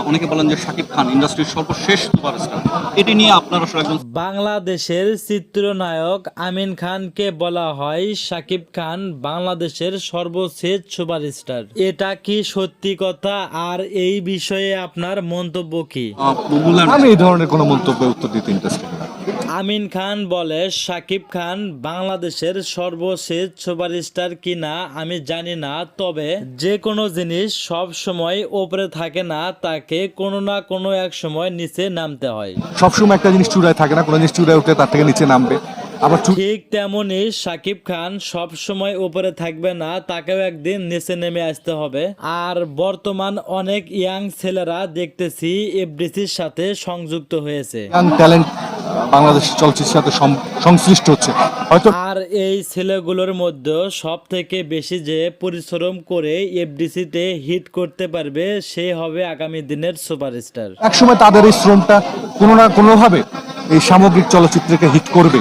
অনেকে বলেন যে শাকিব খান ইন্ডাস্ট্রির সর্বশেষ সুপারস্টার। এটি নিয়ে আপনার আসলে একজন বাংলাদেশের চিত্রনায়ক আমিন খানকে বলা হয় শাকিব খান বাংলাদেশের সর্বশেষ সুপারস্টার। এটা কি সত্যি কথা? আর এই বিষয়ে আপনার মন্তব্য কি? মূল্যায়ন আমি এই ধরনের কোনো মন্তব্যে উত্তর দিতে ইন্টারেস্টেড না। আমিন খান বলে শাকিব খান বাংলাদেশের সর্বশেষ সুপারস্টার কিনা আমি জানি না, তবে যে কোনো জিনিস সব সময় ওপরে থাকে না, তাকে কোনো না কোনো এক সময় নিচে নামতে হয়। সবসময় একটা জিনিস চূড়ায় থাকে না, কোনো জিনিস চূড়ায় উঠলে তার থেকে নিচে নামবে। আবার ঠিক তেমনি শাকিব খান সব সময় উপরে থাকবে না, তাকেও একদিন নিচে নেমে আসতে হবে। আর বর্তমান অনেক ইয়াং ছেলেরা দেখতেছি এফডিসির সাথে সংযুক্ত হয়েছে। ইয়াং ট্যালেন্ট বাংলাদেশ চলচ্চিত্রের সাথে সংশ্লিষ্ট হচ্ছে হয়তো। আর এই ছেলেগুলোর মধ্যে সব থেকে বেশি যে পরিশ্রম করে এফডিসিতে হিট করতে পারবে, সে হবে আগামী দিনের সুপারস্টার। একসময় তাদের এই শ্রমটা কোনো না কোনোভাবে এই সামগ্রিক চলচ্চিত্রকে হিট করবে।